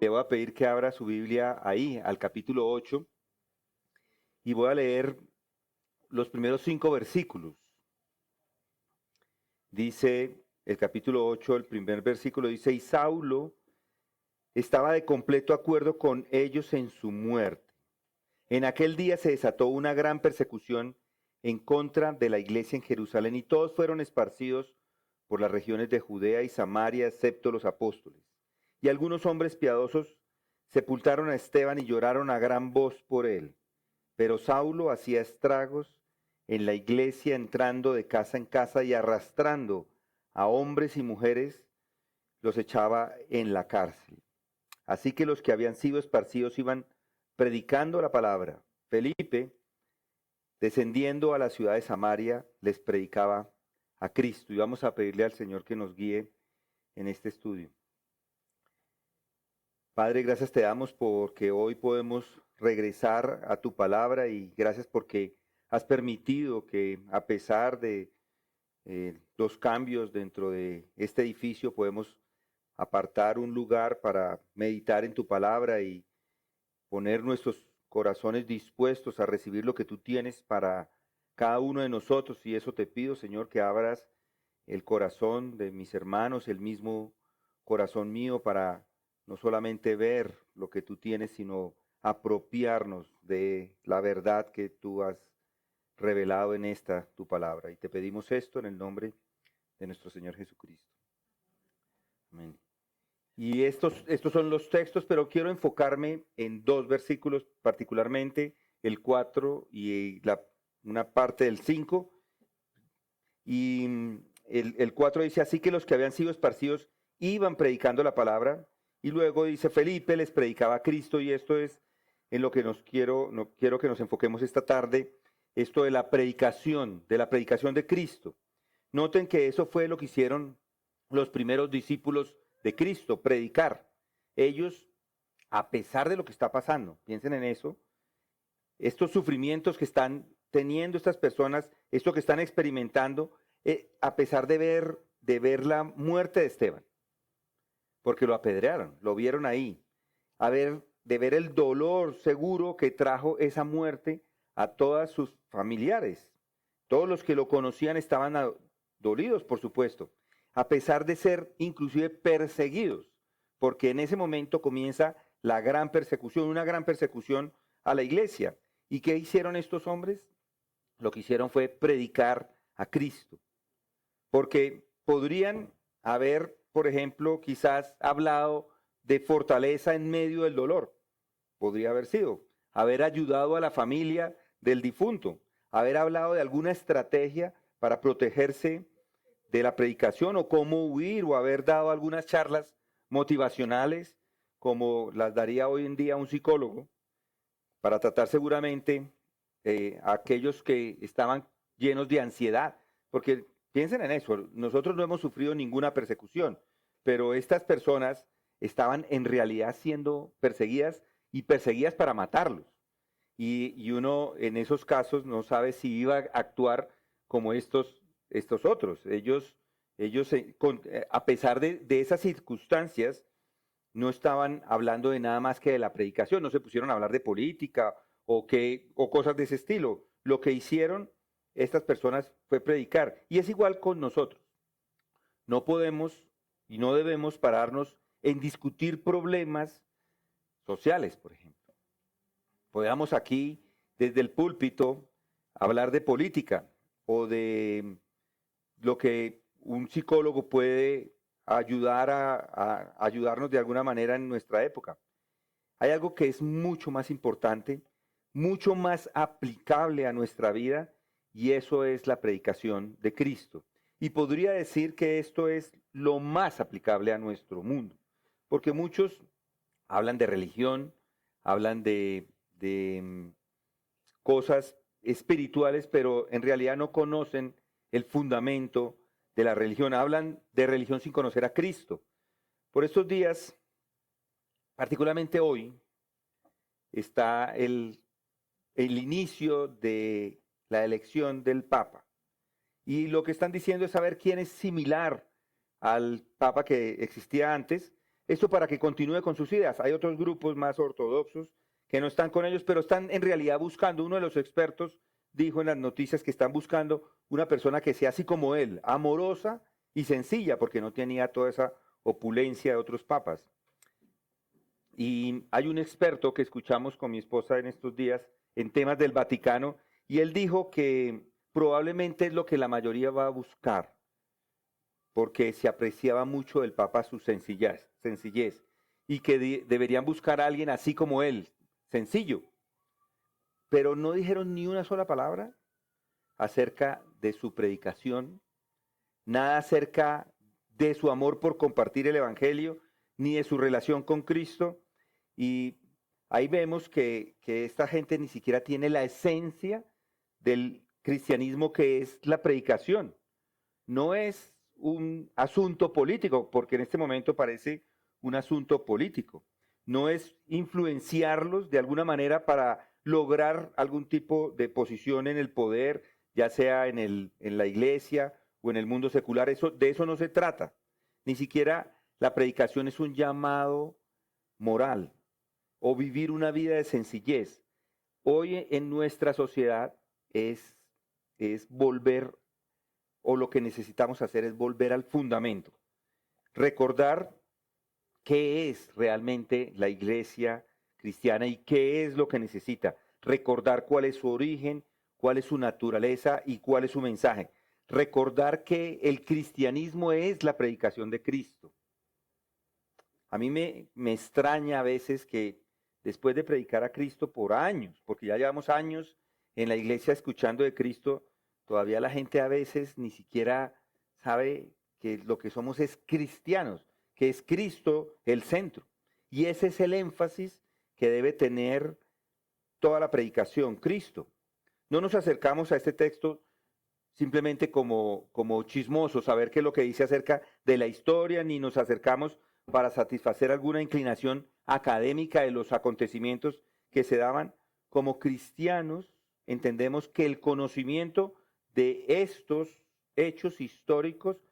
Le voy a pedir que abra su Biblia ahí, al capítulo 8, y voy a leer los primeros 5 versículos. Dice el capítulo 8, el primer versículo dice, y Saulo estaba de completo acuerdo con ellos en su muerte. En aquel día se desató una gran persecución en contra de la iglesia en Jerusalén y todos fueron esparcidos por las regiones de Judea y Samaria, excepto los apóstoles. Y algunos hombres piadosos sepultaron a Esteban y lloraron a gran voz por él. Pero Saulo hacía estragos en la iglesia, entrando de casa en casa y arrastrando a hombres y mujeres, los echaba en la cárcel. Así que los que habían sido esparcidos iban predicando la palabra. Felipe, descendiendo a la ciudad de Samaria, les predicaba a Cristo. Y vamos a pedirle al Señor que nos guíe en este estudio. Padre, gracias te damos porque hoy podemos regresar a tu palabra y gracias porque has permitido que a pesar de los cambios dentro de este edificio podemos apartar un lugar para meditar en tu palabra y poner nuestros corazones dispuestos a recibir lo que tú tienes para cada uno de nosotros. Y eso te pido, Señor, que abras el corazón de mis hermanos, el mismo corazón mío, para no solamente ver lo que tú tienes, sino apropiarnos de la verdad que tú has revelado en esta tu palabra. Y te pedimos esto en el nombre de nuestro Señor Jesucristo. Amén. Y estos son los textos, pero quiero enfocarme en 2 versículos, particularmente el 4 y una parte del 5. Y el 4 dice, así que los que habían sido esparcidos iban predicando la palabra. Y luego dice, Felipe les predicaba a Cristo, y esto es en lo que quiero que nos enfoquemos esta tarde, esto de la predicación de Cristo. Noten que eso fue lo que hicieron los primeros discípulos de Cristo, predicar. Ellos, a pesar de lo que está pasando, piensen en eso, estos sufrimientos que están teniendo estas personas, esto que están experimentando, a pesar de ver la muerte de Esteban, porque lo apedrearon, lo vieron ahí, de ver el dolor seguro que trajo esa muerte a todos sus familiares. Todos los que lo conocían estaban dolidos, por supuesto, a pesar de ser inclusive perseguidos, porque en ese momento comienza la gran persecución, una gran persecución a la iglesia. ¿Y qué hicieron estos hombres? Lo que hicieron fue predicar a Cristo, porque podrían haber, por ejemplo, quizás hablado de fortaleza en medio del dolor, podría haber sido, haber ayudado a la familia del difunto, haber hablado de alguna estrategia para protegerse de la predicación o cómo huir, o haber dado algunas charlas motivacionales como las daría hoy en día un psicólogo para tratar seguramente a aquellos que estaban llenos de ansiedad, porque piensen en eso, nosotros no hemos sufrido ninguna persecución, pero estas personas estaban en realidad siendo perseguidas y perseguidas para matarlos. Y uno en esos casos no sabe si iba a actuar como estos otros. Ellos a pesar de esas circunstancias, no estaban hablando de nada más que de la predicación, no se pusieron a hablar de política o cosas de ese estilo. Lo que hicieron estas personas fue predicar. Y es igual con nosotros. No podemos y no debemos pararnos en discutir problemas sociales, por ejemplo. Podamos aquí, desde el púlpito, hablar de política o de lo que un psicólogo puede ayudarnos de alguna manera en nuestra época. Hay algo que es mucho más importante, mucho más aplicable a nuestra vida, y eso es la predicación de Cristo. Y podría decir que esto es lo más aplicable a nuestro mundo, porque muchos hablan de religión, hablan de cosas espirituales, pero en realidad no conocen el fundamento de la religión. Hablan de religión sin conocer a Cristo. Por estos días, particularmente hoy, está el inicio de la elección del Papa. Y lo que están diciendo es saber quién es similar al Papa que existía antes, esto para que continúe con sus ideas. Hay otros grupos más ortodoxos que no están con ellos, pero están en realidad buscando, uno de los expertos dijo en las noticias que están buscando una persona que sea así como él, amorosa y sencilla, porque no tenía toda esa opulencia de otros papas. Y hay un experto que escuchamos con mi esposa en estos días en temas del Vaticano, y él dijo que probablemente es lo que la mayoría va a buscar, porque se apreciaba mucho del Papa su sencillez y que deberían buscar a alguien así como él, sencillo. Pero no dijeron ni una sola palabra acerca de su predicación, nada acerca de su amor por compartir el Evangelio, ni de su relación con Cristo. Y ahí vemos que esta gente ni siquiera tiene la esencia del cristianismo, que es la predicación. No es un asunto político, porque en este momento parece un asunto político. No es influenciarlos de alguna manera para lograr algún tipo de posición en el poder, ya sea en la iglesia o en el mundo secular. De eso no se trata. Ni siquiera la predicación es un llamado moral o vivir una vida de sencillez. Hoy en nuestra sociedad es volver, o lo que necesitamos hacer es volver al fundamento. Recordar qué es realmente la iglesia cristiana y qué es lo que necesita. Recordar cuál es su origen, cuál es su naturaleza y cuál es su mensaje. Recordar que el cristianismo es la predicación de Cristo. A mí me extraña a veces que después de predicar a Cristo por años, porque ya llevamos años en la iglesia escuchando de Cristo, todavía la gente a veces ni siquiera sabe que lo que somos es cristianos, que es Cristo el centro. Y ese es el énfasis que debe tener toda la predicación, Cristo. No nos acercamos a este texto simplemente como chismosos, a ver qué es lo que dice acerca de la historia, ni nos acercamos para satisfacer alguna inclinación académica de los acontecimientos que se daban. Como cristianos entendemos que el conocimiento de estos hechos históricos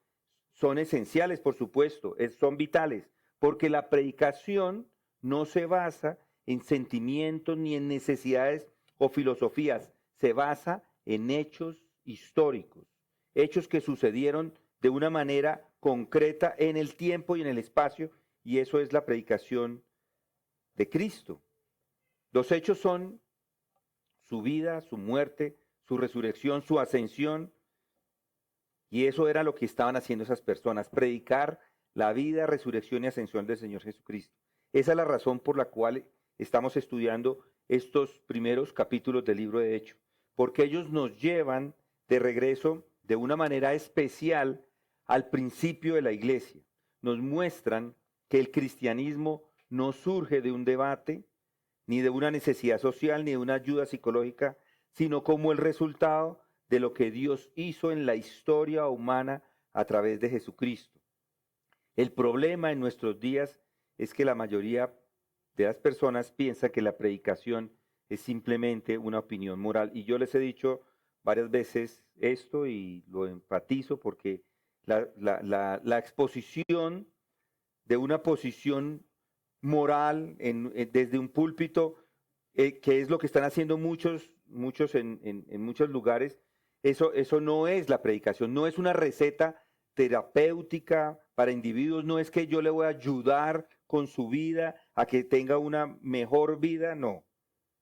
son esenciales, por supuesto, son vitales, porque la predicación no se basa en sentimientos ni en necesidades o filosofías, se basa en hechos históricos, hechos que sucedieron de una manera concreta en el tiempo y en el espacio, y eso es la predicación de Cristo. Los hechos son su vida, su muerte, su resurrección, su ascensión, y eso era lo que estaban haciendo esas personas, predicar la vida, resurrección y ascensión del Señor Jesucristo. Esa es la razón por la cual estamos estudiando estos primeros capítulos del libro de Hechos, porque ellos nos llevan de regreso de una manera especial al principio de la iglesia. Nos muestran que el cristianismo no surge de un debate, ni de una necesidad social, ni de una ayuda psicológica, sino como el resultado de lo que Dios hizo en la historia humana a través de Jesucristo. El problema en nuestros días es que la mayoría de las personas piensa que la predicación es simplemente una opinión moral. Y yo les he dicho varias veces esto y lo enfatizo porque la exposición de una posición moral desde un púlpito, que es lo que están haciendo muchos en muchos lugares, eso no es la predicación, no es una receta terapéutica para individuos, no es que yo le voy a ayudar con su vida a que tenga una mejor vida, no,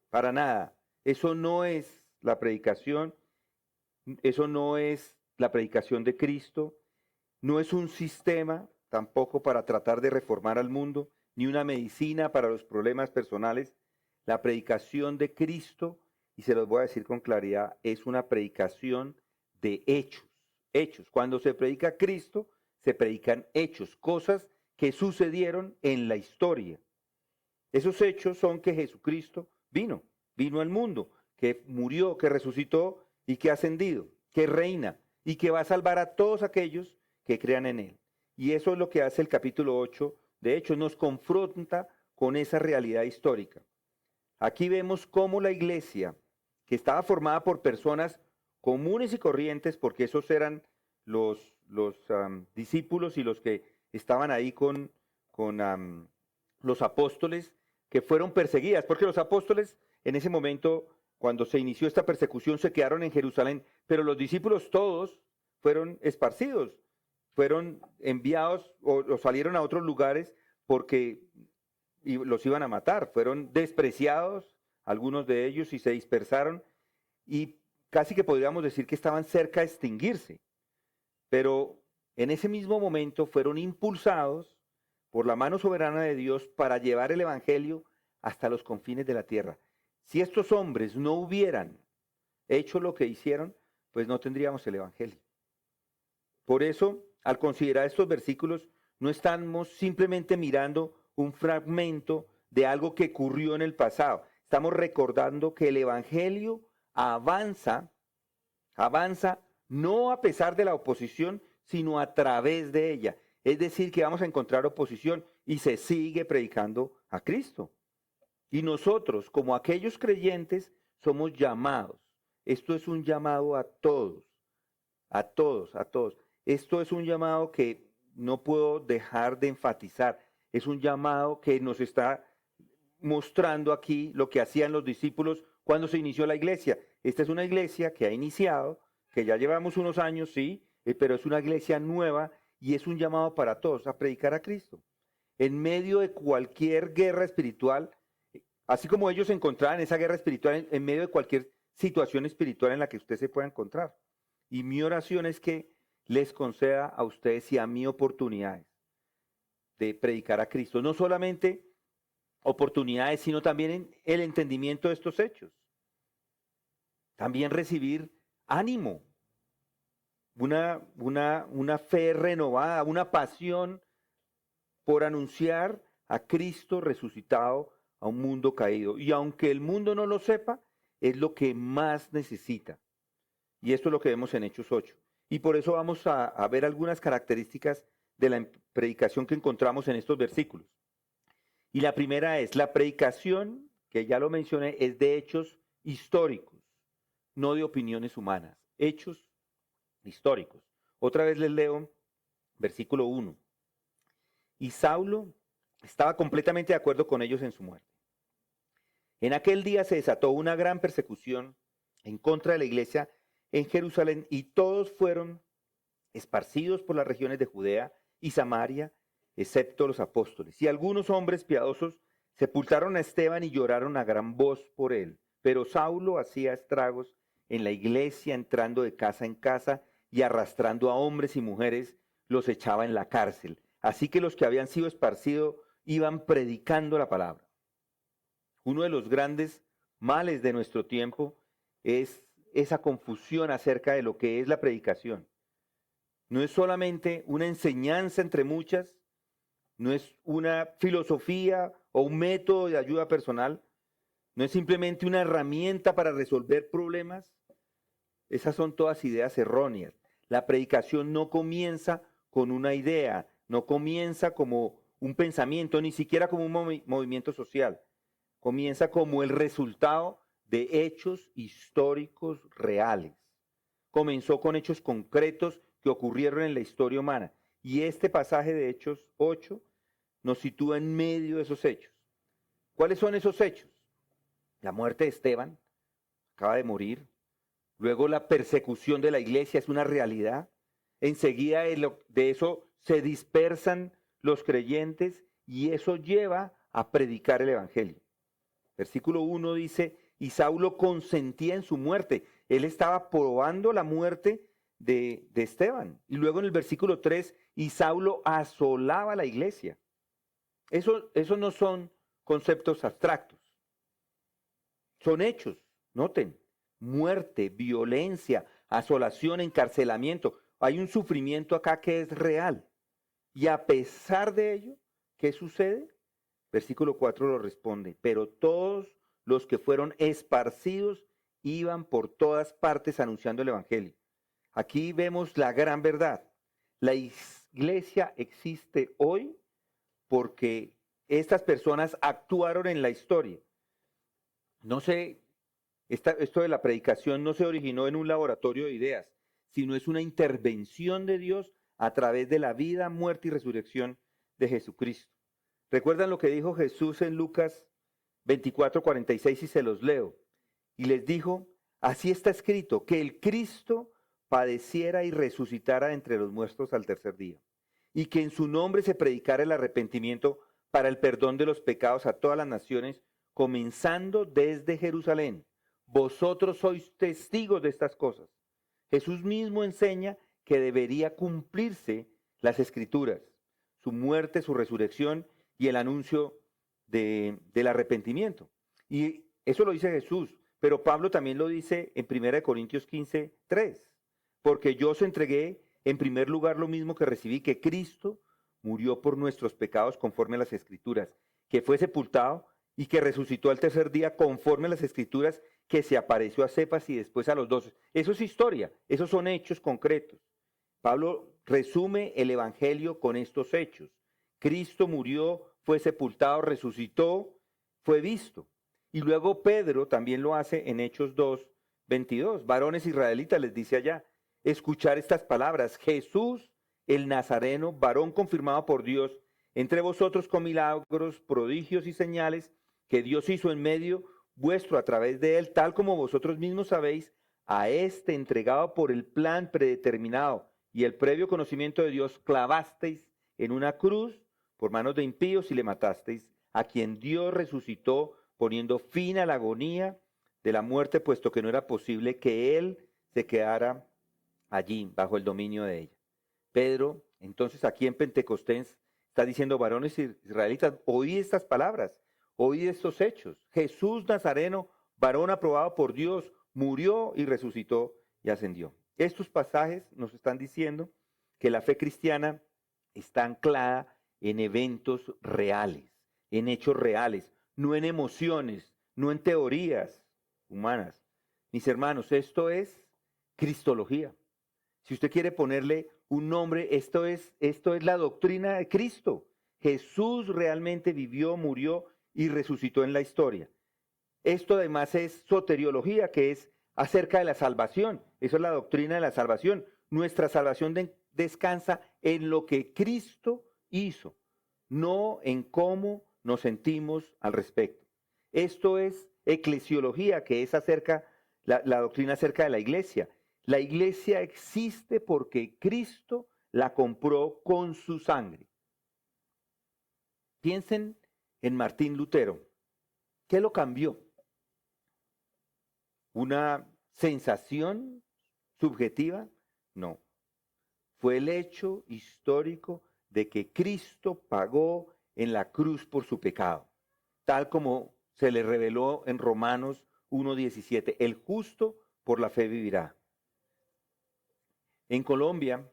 para nada. Eso no es la predicación, eso no es la predicación de Cristo, no es un sistema tampoco para tratar de reformar al mundo, ni una medicina para los problemas personales. La predicación de Cristo, y se los voy a decir con claridad, es una predicación de hechos. Hechos. Cuando se predica Cristo, se predican hechos, cosas que sucedieron en la historia. Esos hechos son que Jesucristo vino al mundo, que murió, que resucitó y que ha ascendido, que reina y que va a salvar a todos aquellos que crean en Él. Y eso es lo que hace el capítulo 8. De hecho, nos confronta con esa realidad histórica. Aquí vemos cómo la iglesia, que estaba formada por personas comunes y corrientes, porque esos eran los discípulos y los que estaban ahí con los apóstoles que fueron perseguidas, porque los apóstoles en ese momento, cuando se inició esta persecución, se quedaron en Jerusalén, pero los discípulos todos fueron esparcidos, fueron enviados o salieron a otros lugares porque los iban a matar, fueron despreciados algunos de ellos y se dispersaron y casi que podríamos decir que estaban cerca de extinguirse, pero en ese mismo momento fueron impulsados por la mano soberana de Dios para llevar el Evangelio hasta los confines de la tierra. Si estos hombres no hubieran hecho lo que hicieron, pues no tendríamos el Evangelio. Por eso, al considerar estos versículos, no estamos simplemente mirando un fragmento de algo que ocurrió en el pasado. Estamos recordando que el Evangelio avanza no a pesar de la oposición, sino a través de ella. Es decir, que vamos a encontrar oposición y se sigue predicando a Cristo. Y nosotros, como aquellos creyentes, somos llamados. Esto es un llamado a todos, a todos, a todos. Esto es un llamado que no puedo dejar de enfatizar. Es un llamado que nos está mostrando aquí lo que hacían los discípulos cuando se inició la iglesia. Esta es una iglesia que ha iniciado, que ya llevamos unos años, sí, pero es una iglesia nueva y es un llamado para todos a predicar a Cristo. En medio de cualquier guerra espiritual, así como ellos se encontraban en esa guerra espiritual, en medio de cualquier situación espiritual en la que usted se pueda encontrar. Y mi oración es que les conceda a ustedes y a mí oportunidades de predicar a Cristo. No solamente oportunidades, sino también en el entendimiento de estos hechos. También recibir ánimo, una fe renovada, una pasión por anunciar a Cristo resucitado a un mundo caído. Y aunque el mundo no lo sepa, es lo que más necesita. Y esto es lo que vemos en Hechos 8. Y por eso vamos a ver algunas características de la predicación que encontramos en estos versículos. Y la primera es, la predicación, que ya lo mencioné, es de hechos históricos, no de opiniones humanas. Hechos históricos. Otra vez les leo versículo 1. Y Saulo estaba completamente de acuerdo con ellos en su muerte. En aquel día se desató una gran persecución en contra de la iglesia en Jerusalén y todos fueron esparcidos por las regiones de Judea y Samaria, excepto los apóstoles. Y algunos hombres piadosos sepultaron a Esteban y lloraron a gran voz por él. Pero Saulo hacía estragos en la iglesia, entrando de casa en casa y arrastrando a hombres y mujeres, los echaba en la cárcel. Así que los que habían sido esparcidos iban predicando la palabra. Uno de los grandes males de nuestro tiempo es esa confusión acerca de lo que es la predicación. No es solamente una enseñanza entre muchas, no es una filosofía o un método de ayuda personal, no es simplemente una herramienta para resolver problemas. Esas son todas ideas erróneas. La predicación no comienza con una idea, no comienza como un pensamiento, ni siquiera como un movimiento social. Comienza como el resultado de hechos históricos reales. Comenzó con hechos concretos que ocurrieron en la historia humana. Y este pasaje de Hechos 8 nos sitúa en medio de esos hechos. ¿Cuáles son esos hechos? La muerte de Esteban, acaba de morir. Luego la persecución de la iglesia es una realidad. Enseguida de eso se dispersan los creyentes y eso lleva a predicar el evangelio. Versículo 1 dice, y Saulo consentía en su muerte. Él estaba probando la muerte de Esteban. Y luego en el versículo 3, y Saulo asolaba la iglesia. Eso no son conceptos abstractos. Son hechos, noten. Muerte, violencia, asolación, encarcelamiento. Hay un sufrimiento acá que es real. Y a pesar de ello, ¿qué sucede? Versículo 4 lo responde, pero todos los que fueron esparcidos iban por todas partes anunciando el evangelio. Aquí vemos la gran verdad. La iglesia existe hoy porque estas personas actuaron en la historia. Esto de la predicación no se originó en un laboratorio de ideas, sino es una intervención de Dios a través de la vida, muerte y resurrección de Jesucristo. ¿Recuerdan lo que dijo Jesús en Lucas 24:46 y se los leo? Y les dijo, así está escrito, que el Cristo padeciera y resucitara entre los muertos al tercer día, y que en su nombre se predicara el arrepentimiento para el perdón de los pecados a todas las naciones, comenzando desde Jerusalén. Vosotros sois testigos de estas cosas. Jesús mismo enseña que debería cumplirse las Escrituras, su muerte, su resurrección y el anuncio del arrepentimiento. Y eso lo dice Jesús, pero Pablo también lo dice en 1 Corintios 15:3, porque yo os entregué en primer lugar lo mismo que recibí, que Cristo murió por nuestros pecados conforme a las Escrituras, que fue sepultado y que resucitó al tercer día conforme a las Escrituras, que se apareció a Cefas y después a los 12. Eso es historia, esos son hechos concretos. Pablo resume el Evangelio con estos hechos. Cristo murió, fue sepultado, resucitó, fue visto. Y luego Pedro también lo hace en Hechos 2:22. Varones israelitas, les dice allá, escuchar estas palabras. Jesús, el Nazareno, varón confirmado por Dios, entre vosotros con milagros, prodigios y señales que Dios hizo en medio vuestro a través de él, tal como vosotros mismos sabéis, a este entregado por el plan predeterminado y el previo conocimiento de Dios, clavasteis en una cruz por manos de impíos y le matasteis, a quien Dios resucitó, poniendo fin a la agonía de la muerte, puesto que no era posible que él se quedara allí bajo el dominio de ella. Pedro, entonces aquí en Pentecostés, está diciendo, varones israelitas, oíd estas palabras, oíd estos hechos. Jesús Nazareno, varón aprobado por Dios, murió y resucitó y ascendió. Estos pasajes nos están diciendo que la fe cristiana está anclada en eventos reales, en hechos reales, no en emociones, no en teorías humanas. Mis hermanos, esto es cristología. Si usted quiere ponerle un nombre, esto es la doctrina de Cristo. Jesús realmente vivió, murió y resucitó en la historia. Esto además es soteriología, que es acerca de la salvación. Eso es la doctrina de la salvación. Nuestra salvación descansa en lo que Cristo hizo, no en cómo nos sentimos al respecto. Esto es eclesiología, que es acerca, la doctrina acerca de la iglesia. La iglesia existe porque Cristo la compró con su sangre. Piensen en Martín Lutero. ¿Qué lo cambió? ¿Una sensación subjetiva? No. Fue el hecho histórico de que Cristo pagó en la cruz por su pecado, tal como se le reveló en Romanos 1:17, el justo por la fe vivirá. En Colombia,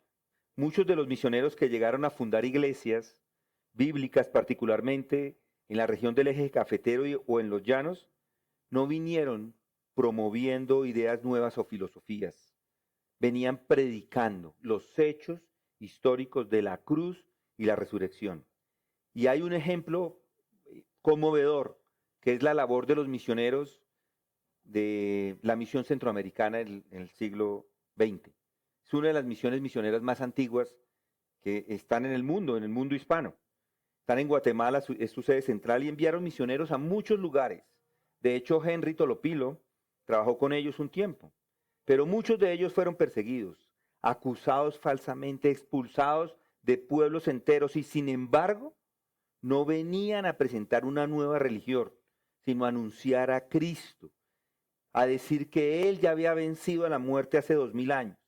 muchos de los misioneros que llegaron a fundar iglesias bíblicas, particularmente en la región del eje cafetero o en los llanos, no vinieron promoviendo ideas nuevas o filosofías. Venían predicando los hechos históricos de la cruz y la resurrección. Y hay un ejemplo conmovedor, que es la labor de los misioneros de la misión centroamericana en el siglo XX. Es una de las misiones misioneras más antiguas que están en el mundo hispano. Están en Guatemala, es su sede central, y enviaron misioneros a muchos lugares. De hecho, Henry Tolopilo trabajó con ellos un tiempo, pero muchos de ellos fueron perseguidos, acusados falsamente, expulsados de pueblos enteros, y sin embargo, no venían a presentar una nueva religión, sino a anunciar a Cristo, a decir que Él ya había vencido a la muerte hace 2000 años.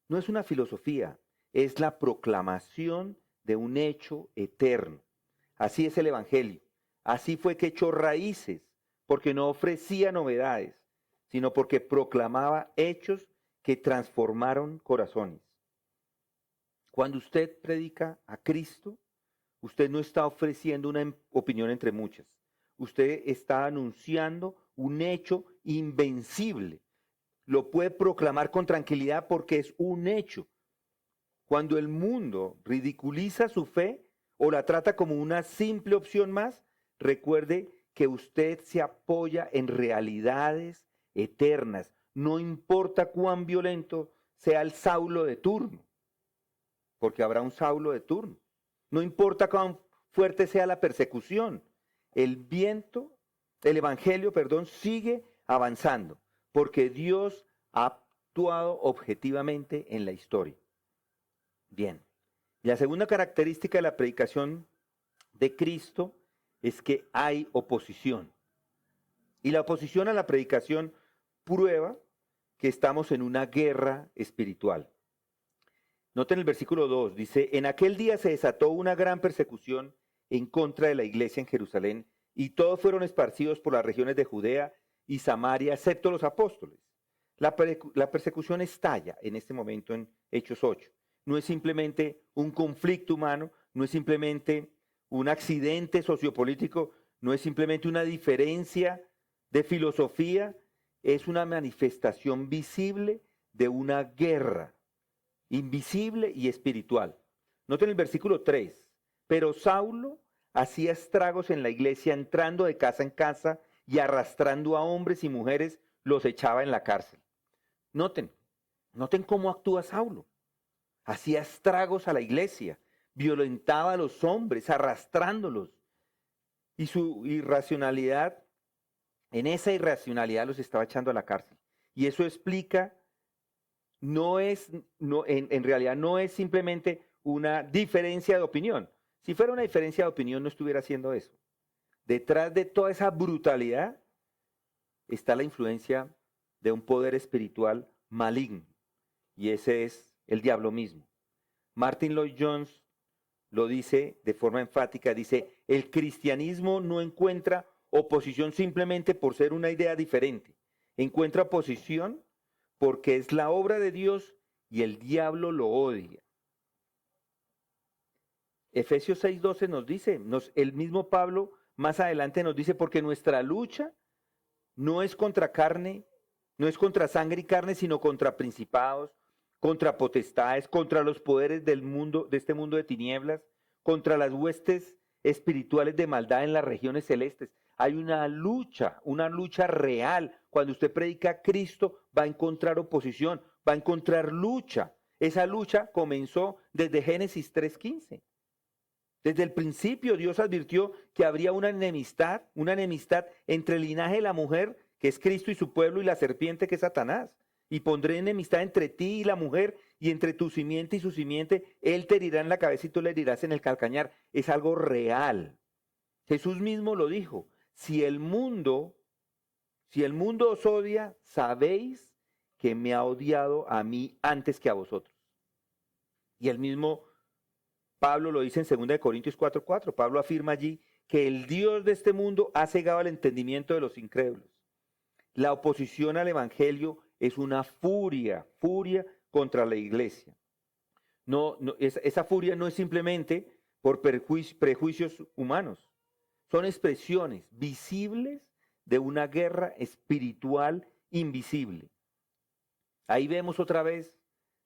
No es una filosofía, es la proclamación de un hecho eterno. Así es el Evangelio. Así fue que echó raíces, porque no ofrecía novedades, sino porque proclamaba hechos que transformaron corazones. Cuando usted predica a Cristo, usted no está ofreciendo una opinión entre muchas. Usted está anunciando un hecho invencible. Lo puede proclamar con tranquilidad porque es un hecho. Cuando el mundo ridiculiza su fe o la trata como una simple opción más, recuerde que usted se apoya en realidades eternas. No importa cuán violento sea el Saulo de turno, porque habrá un Saulo de turno. No importa cuán fuerte sea la persecución, el evangelio, sigue avanzando, porque Dios ha actuado objetivamente en la historia. Bien. La segunda característica de la predicación de Cristo es que hay oposición. Y la oposición a la predicación prueba que estamos en una guerra espiritual. Noten el versículo 2, dice, en aquel día se desató una gran persecución en contra de la iglesia en Jerusalén, y todos fueron esparcidos por las regiones de Judea y Samaria, excepto los apóstoles. La persecución estalla en este momento en Hechos 8. No es simplemente un conflicto humano, no es simplemente un accidente sociopolítico, no es simplemente una diferencia de filosofía, es una manifestación visible de una guerra invisible y espiritual. Noten el versículo 3. Pero Saulo hacía estragos en la iglesia, entrando de casa en casa y arrastrando a hombres y mujeres, los echaba en la cárcel. Noten cómo actúa Saulo. Hacía estragos a la iglesia, violentaba a los hombres, arrastrándolos. Y su irracionalidad, en esa irracionalidad los estaba echando a la cárcel. Y eso explica, en realidad no es simplemente una diferencia de opinión. Si fuera una diferencia de opinión no estuviera haciendo eso. Detrás de toda esa brutalidad está la influencia de un poder espiritual maligno. Y ese es el diablo mismo. Martin Lloyd-Jones lo dice de forma enfática, dice, el cristianismo no encuentra oposición simplemente por ser una idea diferente. Encuentra oposición porque es la obra de Dios y el diablo lo odia. Efesios 6:12 nos dice, el mismo Pablo más adelante nos dice, porque nuestra lucha no es contra carne, no es contra sangre y carne, sino contra principados, contra potestades, contra los poderes del mundo, de este mundo de tinieblas, contra las huestes espirituales de maldad en las regiones celestes. Hay una lucha real. Cuando usted predica a Cristo, va a encontrar oposición, va a encontrar lucha. Esa lucha comenzó desde Génesis 3:15. Desde el principio Dios advirtió que habría una enemistad entre el linaje de la mujer, que es Cristo, y su pueblo, y la serpiente, que es Satanás. Y pondré enemistad entre ti y la mujer, y entre tu simiente y su simiente. Él te herirá en la cabeza y tú le herirás en el calcañar. Es algo real. Jesús mismo lo dijo. Si el mundo os odia, sabéis que me ha odiado a mí antes que a vosotros. Y el mismo Pablo lo dice en 2 Corintios 4:4. Pablo afirma allí que el Dios de este mundo ha cegado el entendimiento de los incrédulos. La oposición al evangelio es una furia contra la iglesia. Esa furia no es simplemente por prejuicios humanos. Son expresiones visibles de una guerra espiritual invisible. Ahí vemos otra vez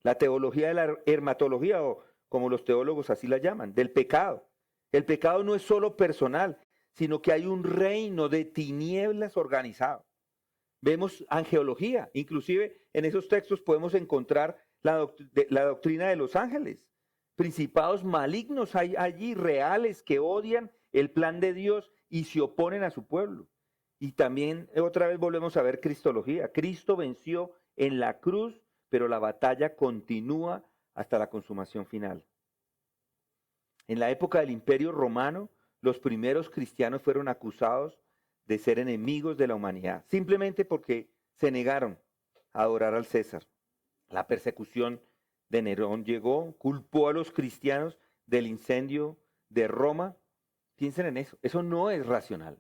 la teología de la hermatología, o como los teólogos así la llaman, del pecado. El pecado no es solo personal, sino que hay un reino de tinieblas organizado. Vemos angeología, inclusive en esos textos podemos encontrar la doctrina de los ángeles. Principados malignos hay allí, reales, que odian el plan de Dios y se oponen a su pueblo. Y también otra vez volvemos a ver cristología. Cristo venció en la cruz, pero la batalla continúa hasta la consumación final. En la época del Imperio Romano, los primeros cristianos fueron acusados de ser enemigos de la humanidad, simplemente porque se negaron a adorar al César. La persecución de Nerón llegó, culpó a los cristianos del incendio de Roma. Piensen en eso no es racional.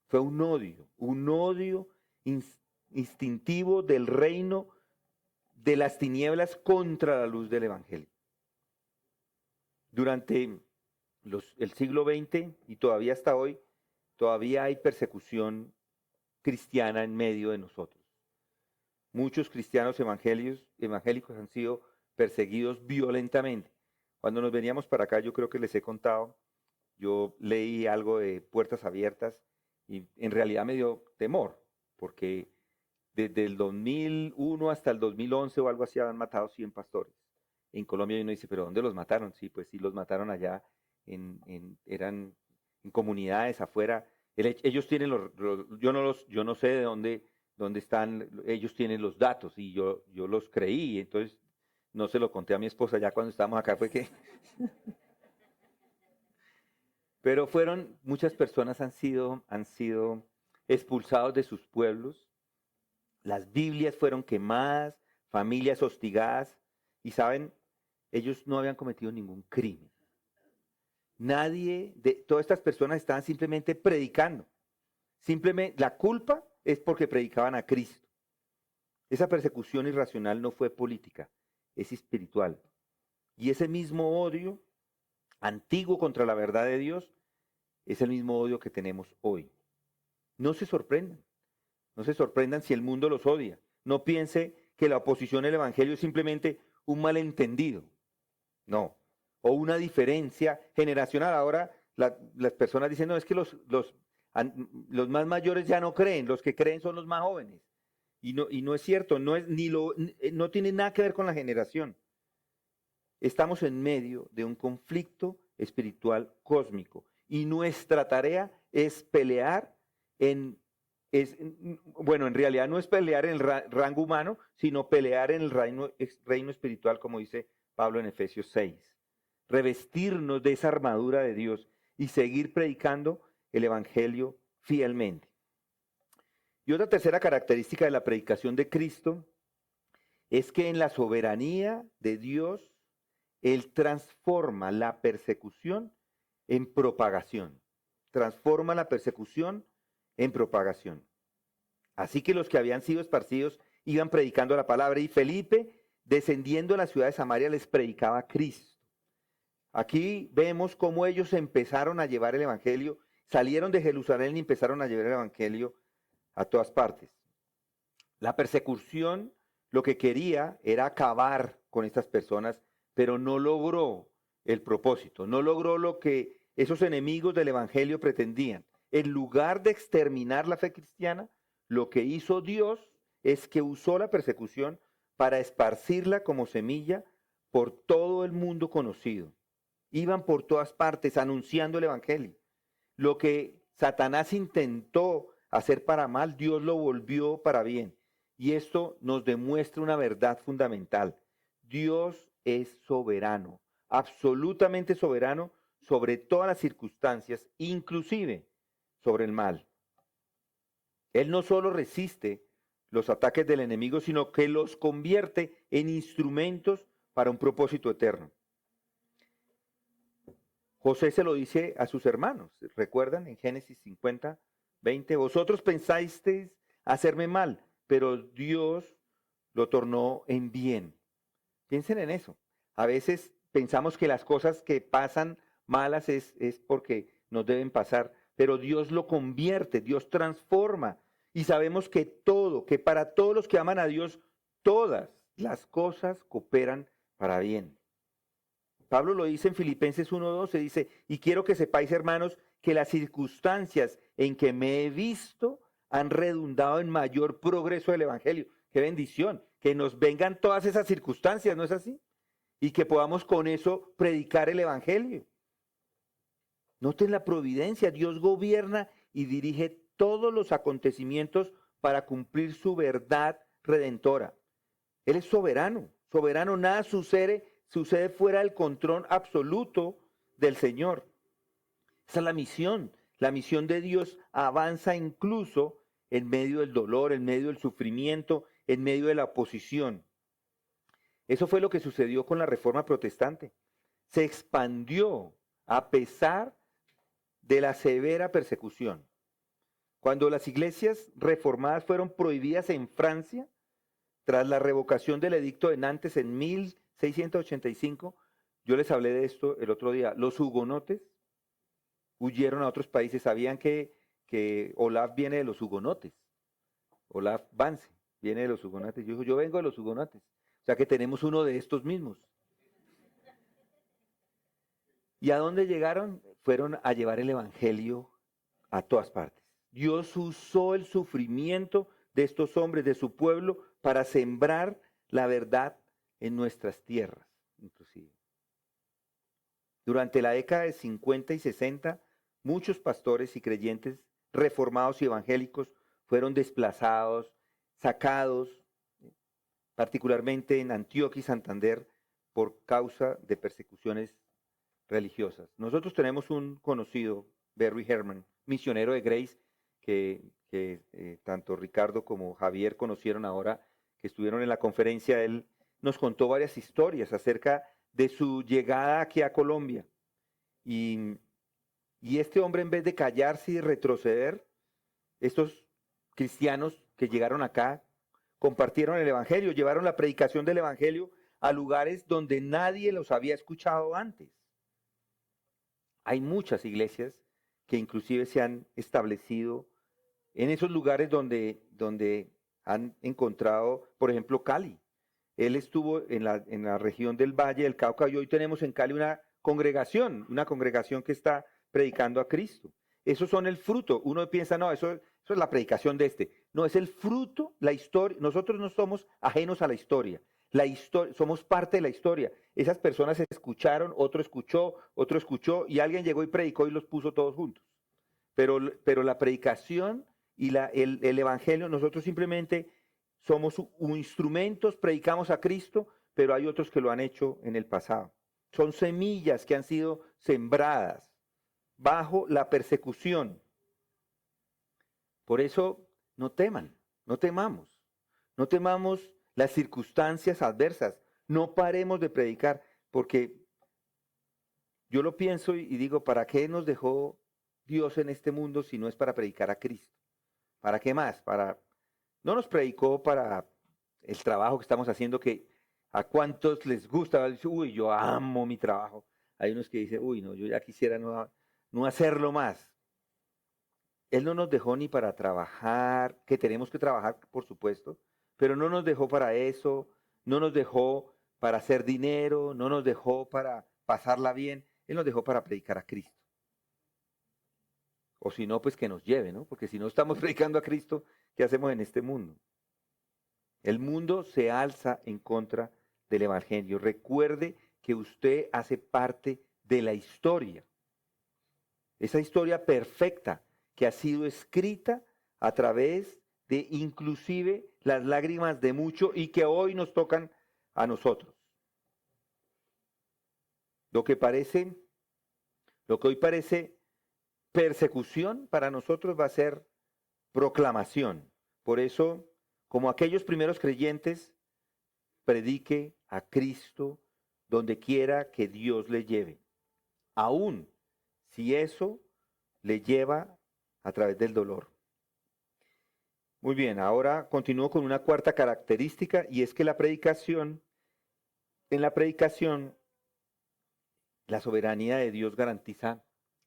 Fue un odio instintivo del reino de las tinieblas contra la luz del Evangelio. Durante el siglo XX y todavía hasta hoy, todavía hay persecución cristiana en medio de nosotros. Muchos cristianos evangélicos han sido perseguidos violentamente. Cuando nos veníamos para acá, yo creo que les he contado, yo leí algo de Puertas Abiertas y en realidad me dio temor, porque desde el 2001 hasta el 2011 o algo así habían matado 100 pastores. En Colombia uno dice, ¿pero dónde los mataron? Sí, pues sí, los mataron allá eran en comunidades afuera. Ellos tienen yo no sé de dónde están, ellos tienen los datos y yo los creí, entonces no se lo conté a mi esposa ya cuando estábamos acá, fue que... Pero muchas personas han sido expulsados de sus pueblos, las Biblias fueron quemadas, familias hostigadas, y saben, ellos no habían cometido ningún crimen. Nadie de todas estas personas estaban simplemente predicando. Simplemente la culpa es porque predicaban a Cristo. Esa persecución irracional no fue política, es espiritual. Y ese mismo odio antiguo contra la verdad de Dios es el mismo odio que tenemos hoy. No se sorprendan, no se sorprendan si el mundo los odia. No piense que la oposición al Evangelio es simplemente un malentendido. No, o una diferencia generacional. Ahora las personas dicen, no, es que los más mayores ya no creen, los que creen son los más jóvenes. Y no es cierto, no tiene nada que ver con la generación. Estamos en medio de un conflicto espiritual cósmico y nuestra tarea es pelear bueno, en realidad no es pelear en el rango humano, sino pelear en el reino espiritual, como dice Pablo en Efesios 6. Revestirnos de esa armadura de Dios y seguir predicando el Evangelio fielmente. Y otra tercera característica de la predicación de Cristo es que en la soberanía de Dios, Él transforma la persecución en propagación. Transforma la persecución en propagación. Así que los que habían sido esparcidos iban predicando la palabra y Felipe, descendiendo a la ciudad de Samaria, les predicaba a Cristo. Aquí vemos cómo ellos empezaron a llevar el Evangelio, salieron de Jerusalén y empezaron a llevar el Evangelio a todas partes. La persecución lo que quería era acabar con estas personas, pero no logró el propósito, no logró lo que esos enemigos del Evangelio pretendían. En lugar de exterminar la fe cristiana, lo que hizo Dios es que usó la persecución para esparcirla como semilla por todo el mundo conocido. Iban por todas partes anunciando el Evangelio. Lo que Satanás intentó hacer para mal, Dios lo volvió para bien. Y esto nos demuestra una verdad fundamental. Dios es soberano, absolutamente soberano sobre todas las circunstancias, inclusive sobre el mal. Él no solo resiste los ataques del enemigo, sino que los convierte en instrumentos para un propósito eterno. José se lo dice a sus hermanos, ¿recuerdan? En Génesis 50, 20, vosotros pensasteis hacerme mal, pero Dios lo tornó en bien. Piensen en eso. A veces pensamos que las cosas que pasan malas es porque nos deben pasar, pero Dios lo convierte, Dios transforma. Y sabemos que que para todos los que aman a Dios, todas las cosas cooperan para bien. Pablo lo dice en Filipenses 1:12, dice, y quiero que sepáis, hermanos, que las circunstancias en que me he visto han redundado en mayor progreso del Evangelio. Qué bendición, que nos vengan todas esas circunstancias, ¿no es así? Y que podamos con eso predicar el Evangelio. Noten la providencia, Dios gobierna y dirige todos los acontecimientos para cumplir su verdad redentora. Él es soberano, soberano, nada sucede fuera del control absoluto del Señor. Esa es la misión de Dios avanza incluso en medio del dolor, en medio del sufrimiento, en medio de la oposición. Eso fue lo que sucedió con la Reforma Protestante. Se expandió a pesar de la severa persecución. Cuando las iglesias reformadas fueron prohibidas en Francia, tras la revocación del edicto de Nantes en 1685, yo les hablé de esto el otro día, los hugonotes huyeron a otros países, sabían que Olaf viene de los hugonotes, Olaf Vance viene de los hugonotes, yo vengo de los hugonotes, o sea que tenemos uno de estos mismos. ¿Y a dónde llegaron? Fueron a llevar el evangelio a todas partes. Dios usó el sufrimiento de estos hombres, de su pueblo, para sembrar la verdad en nuestras tierras, inclusive. Durante la década de 50 y 60, muchos pastores y creyentes reformados y evangélicos fueron desplazados, sacados, particularmente en Antioquia y Santander, por causa de persecuciones religiosas. Nosotros tenemos un conocido, Barry Herman, misionero de Grace, que tanto Ricardo como Javier conocieron ahora, que estuvieron en la conferencia. Él nos contó varias historias acerca de su llegada aquí a Colombia. Y, y este hombre, en vez de callarse y retroceder, estos cristianos que llegaron acá compartieron el Evangelio, llevaron la predicación del Evangelio a lugares donde nadie los había escuchado antes. Hay muchas iglesias que inclusive se han establecido en esos lugares donde han encontrado, por ejemplo, Cali. Él estuvo en la región del Valle del Cauca y hoy tenemos en Cali una congregación que está predicando a Cristo. Esos son el fruto. Uno piensa, no, eso es la predicación de este. No, es el fruto, la historia. Nosotros no somos ajenos a la historia. La historia, somos parte de la historia. Esas personas escucharon, otro escuchó y alguien llegó y predicó y los puso todos juntos. Pero la predicación y el evangelio, nosotros simplemente somos instrumentos, predicamos a Cristo, pero hay otros que lo han hecho en el pasado. Son semillas que han sido sembradas bajo la persecución. Por eso no teman, no temamos las circunstancias adversas, no paremos de predicar, porque yo lo pienso y digo, ¿para qué nos dejó Dios en este mundo si no es para predicar a Cristo? ¿Para qué más? No nos predicó para el trabajo que estamos haciendo, que a cuántos les gusta. Uy, yo amo mi trabajo. Hay unos que dicen, uy, no, yo ya quisiera no hacerlo más. Él no nos dejó ni para trabajar, que tenemos que trabajar, por supuesto, pero no nos dejó para eso, no nos dejó para hacer dinero, no nos dejó para pasarla bien. Él nos dejó para predicar a Cristo. O si no, pues que nos lleve, ¿no? Porque si no estamos predicando a Cristo, ¿qué hacemos en este mundo? El mundo se alza en contra del Evangelio. Recuerde que usted hace parte de la historia. Esa historia perfecta que ha sido escrita a través de inclusive las lágrimas de muchos y que hoy nos tocan a nosotros. Lo que hoy parece persecución, para nosotros va a ser proclamación. Por eso, como aquellos primeros creyentes, predique a Cristo donde quiera que Dios le lleve. Aún si eso le lleva a través del dolor. Muy bien, ahora continúo con una cuarta característica, y es que en la predicación, la soberanía de Dios garantiza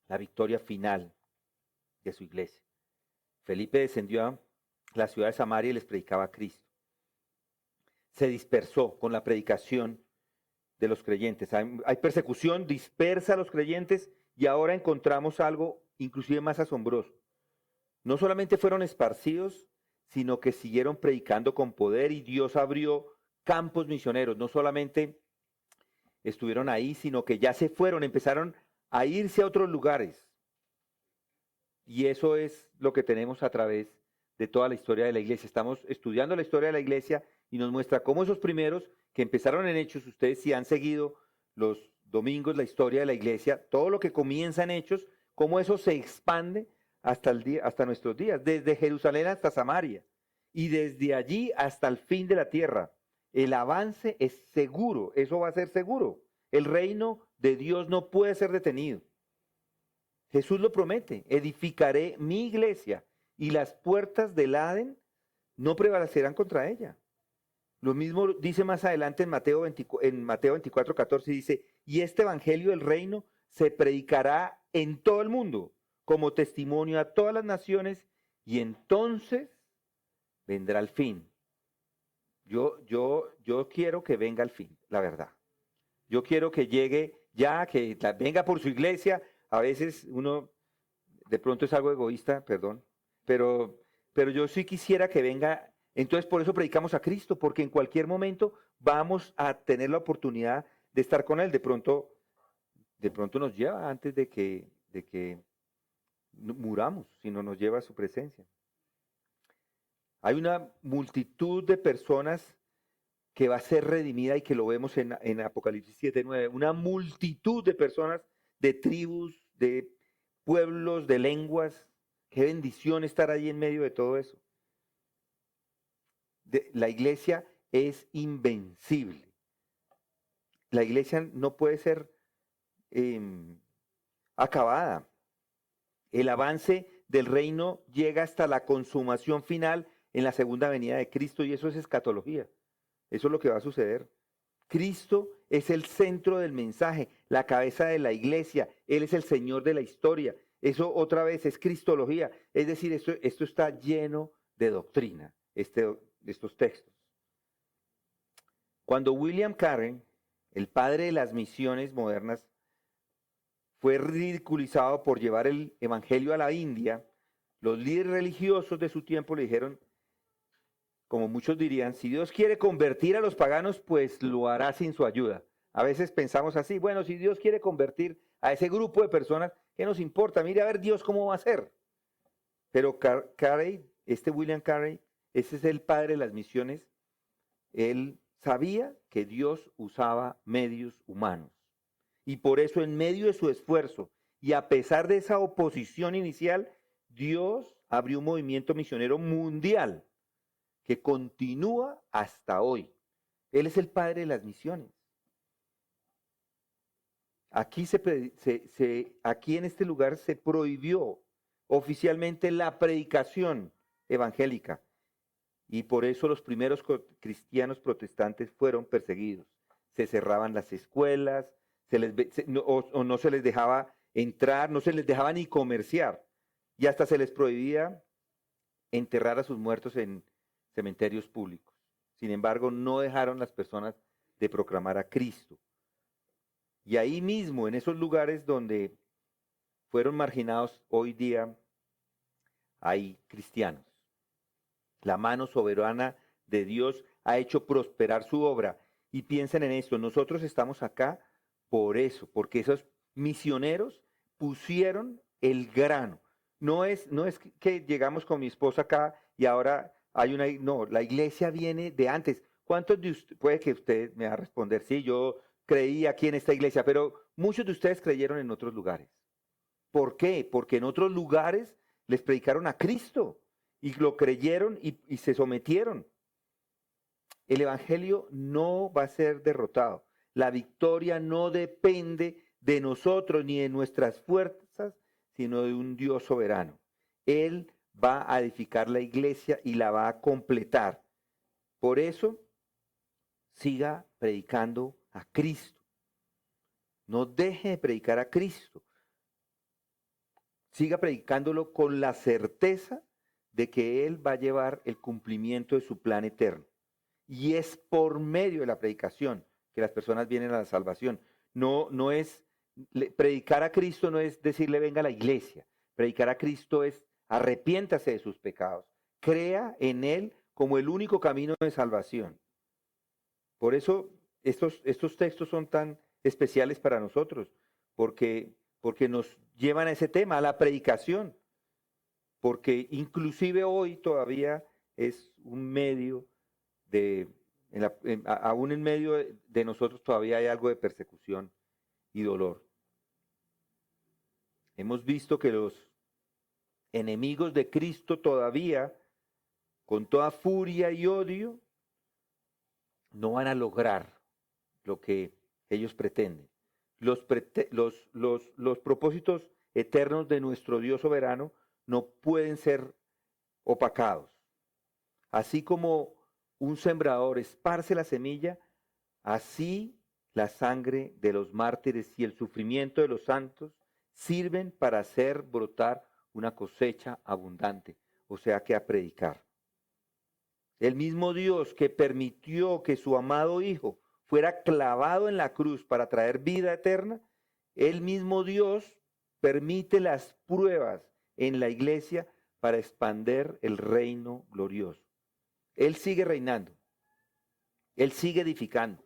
la victoria final de su iglesia. Felipe descendió a la ciudad de Samaria y les predicaba a Cristo. Se dispersó con la predicación de los creyentes. Hay persecución, dispersa a los creyentes, y ahora encontramos algo inclusive más asombroso. No solamente fueron esparcidos, sino que siguieron predicando con poder, y Dios abrió campos misioneros. No solamente estuvieron ahí, sino que ya se fueron, empezaron a irse a otros lugares. Y eso es lo que tenemos a través de toda la historia de la iglesia. Estamos estudiando la historia de la iglesia y nos muestra cómo esos primeros que empezaron en Hechos, ustedes si han seguido los domingos la historia de la iglesia, todo lo que comienza en Hechos, cómo eso se expande hasta nuestros días, desde Jerusalén hasta Samaria y desde allí hasta el fin de la tierra. El avance es seguro, eso va a ser seguro. El reino de Dios no puede ser detenido. Jesús lo promete: edificaré mi iglesia y las puertas del Hades no prevalecerán contra ella. Lo mismo dice más adelante en Mateo 24, 14, dice, y este evangelio del reino se predicará en todo el mundo como testimonio a todas las naciones, y entonces vendrá el fin. Yo quiero que venga el fin, la verdad. Yo quiero que llegue ya, que venga por su iglesia. A veces uno de pronto es algo egoísta, perdón, pero yo sí quisiera que venga. Entonces por eso predicamos a Cristo, porque en cualquier momento vamos a tener la oportunidad de estar con Él. De pronto de pronto nos lleva antes de que muramos, sino nos lleva a su presencia. Hay una multitud de personas que va a ser redimida y que lo vemos en Apocalipsis 7:9. Una multitud de personas, de tribus, de pueblos, de lenguas. Qué bendición estar ahí en medio de todo eso. La iglesia es invencible. La iglesia no puede ser acabada. El avance del reino llega hasta la consumación final en la segunda venida de Cristo, y eso es escatología. Eso es lo que va a suceder. Cristo es el centro del mensaje, la cabeza de la iglesia. Él es el Señor de la historia. Eso otra vez es cristología. Es decir, esto está lleno de doctrina, estos textos. Cuando William Carey, el padre de las misiones modernas, fue ridiculizado por llevar el evangelio a la India, los líderes religiosos de su tiempo le dijeron, como muchos dirían, si Dios quiere convertir a los paganos, pues lo hará sin su ayuda. A veces pensamos así, bueno, si Dios quiere convertir a ese grupo de personas, ¿qué nos importa? Mire a ver Dios cómo va a hacer. Pero Carey, William Carey, ese es el padre de las misiones, él sabía que Dios usaba medios humanos. Y por eso en medio de su esfuerzo y a pesar de esa oposición inicial, Dios abrió un movimiento misionero mundial que continúa hasta hoy. Él es el padre de las misiones. Aquí, aquí en este lugar se prohibió oficialmente la predicación evangélica y por eso los primeros cristianos protestantes fueron perseguidos. Se cerraban las escuelas, o no se les dejaba entrar, no se les dejaba ni comerciar y hasta se les prohibía enterrar a sus muertos en cementerios públicos. Sin embargo, no dejaron las personas de proclamar a Cristo. Y ahí mismo, en esos lugares donde fueron marginados, hoy día hay cristianos. La mano soberana de Dios ha hecho prosperar su obra. Y piensen en esto, nosotros estamos acá por eso, porque esos misioneros pusieron el grano. No es que llegamos con mi esposa acá y ahora hay no, la iglesia viene de antes. ¿Cuántos de ustedes, puede que usted me va a responder, sí, yo creí aquí en esta iglesia, pero muchos de ustedes creyeron en otros lugares? ¿Por qué? Porque en otros lugares les predicaron a Cristo y lo creyeron y se sometieron. El evangelio no va a ser derrotado. La victoria no depende de nosotros ni de nuestras fuerzas, sino de un Dios soberano. Él va a edificar la iglesia y la va a completar. Por eso, siga predicando a Cristo. No deje de predicar a Cristo. Siga predicándolo con la certeza de que Él va a llevar el cumplimiento de su plan eterno. Y es por medio de la predicación que las personas vienen a la salvación. No es, predicar a Cristo no es decirle venga a la iglesia. Predicar a Cristo es arrepiéntase de sus pecados. Crea en Él como el único camino de salvación. Por eso estos textos son tan especiales para nosotros, porque nos llevan a ese tema, a la predicación. Porque inclusive hoy todavía es un medio aún en medio de nosotros todavía hay algo de persecución y dolor. Hemos visto que los enemigos de Cristo todavía, con toda furia y odio, no van a lograr lo que ellos pretenden. Los propósitos eternos de nuestro Dios soberano no pueden ser opacados. Así como un sembrador esparce la semilla, así la sangre de los mártires y el sufrimiento de los santos sirven para hacer brotar una cosecha abundante, o sea que a predicar. El mismo Dios que permitió que su amado Hijo fuera clavado en la cruz para traer vida eterna, el mismo Dios permite las pruebas en la iglesia para expander el reino glorioso. Él sigue reinando, Él sigue edificando,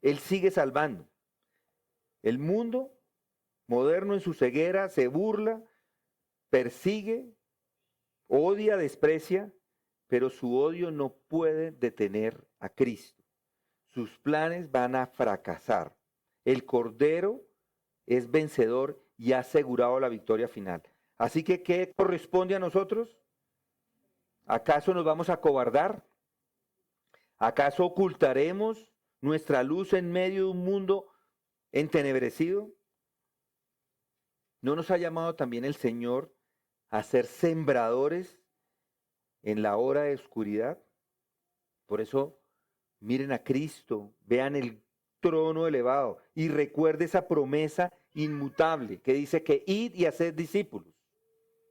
Él sigue salvando. El mundo moderno en su ceguera, se burla, persigue, odia, desprecia, pero su odio no puede detener a Cristo. Sus planes van a fracasar. El Cordero es vencedor y ha asegurado la victoria final. Así que, ¿qué corresponde a nosotros? ¿Acaso nos vamos a acobardar? ¿Acaso ocultaremos nuestra luz en medio de un mundo entenebrecido? ¿No nos ha llamado también el Señor a ser sembradores en la hora de oscuridad? Por eso, miren a Cristo, vean el trono elevado y recuerde esa promesa inmutable que dice que id y haced discípulos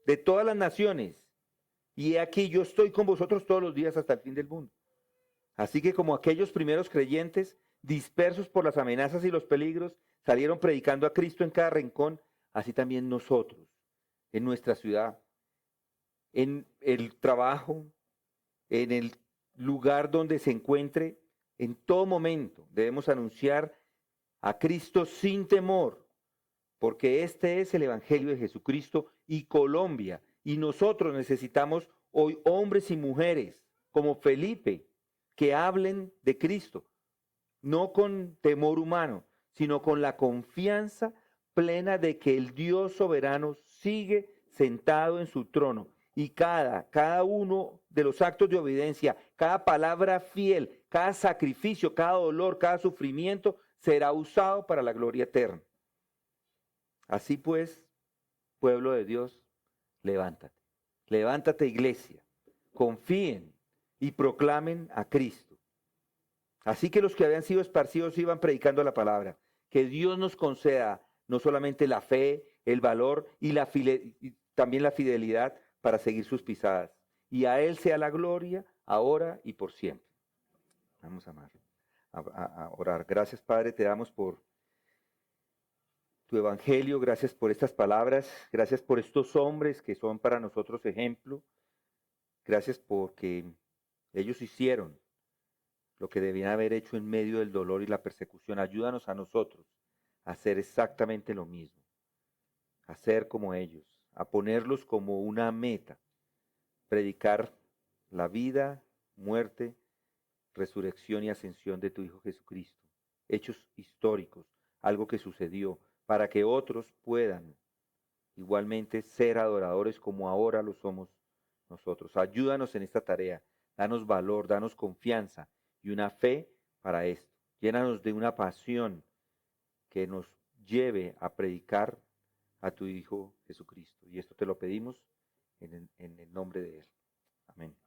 de todas las naciones. Y he aquí yo estoy con vosotros todos los días hasta el fin del mundo. Así que como aquellos primeros creyentes, dispersos por las amenazas y los peligros, salieron predicando a Cristo en cada rincón, así también nosotros, en nuestra ciudad, en el trabajo, en el lugar donde se encuentre, en todo momento debemos anunciar a Cristo sin temor, porque este es el Evangelio de Jesucristo y Colombia. Y nosotros necesitamos hoy hombres y mujeres como Felipe que hablen de Cristo, no con temor humano, sino con la confianza plena de que el Dios soberano sigue sentado en su trono y cada uno de los actos de obediencia, cada palabra fiel, cada sacrificio, cada dolor, cada sufrimiento será usado para la gloria eterna. Así pues, pueblo de Dios, levántate. Levántate, iglesia. Confíen y proclamen a Cristo. Así que los que habían sido esparcidos iban predicando la palabra. Que Dios nos conceda no solamente la fe, el valor y también la fidelidad para seguir sus pisadas. Y a Él sea la gloria, ahora y por siempre. Vamos a amar, a orar. Gracias, Padre, te damos por tu evangelio, gracias por estas palabras, gracias por estos hombres que son para nosotros ejemplo. Gracias porque ellos hicieron lo que debían haber hecho en medio del dolor y la persecución. Ayúdanos a nosotros a hacer exactamente lo mismo, a ser como ellos, a ponerlos como una meta, predicar la vida, muerte, resurrección y ascensión de tu Hijo Jesucristo, hechos históricos, algo que sucedió, para que otros puedan igualmente ser adoradores como ahora lo somos nosotros. Ayúdanos en esta tarea, danos valor, danos confianza y una fe para esto. Llénanos de una pasión que nos lleve a predicar a tu Hijo Jesucristo. Y esto te lo pedimos en el nombre de Él. Amén.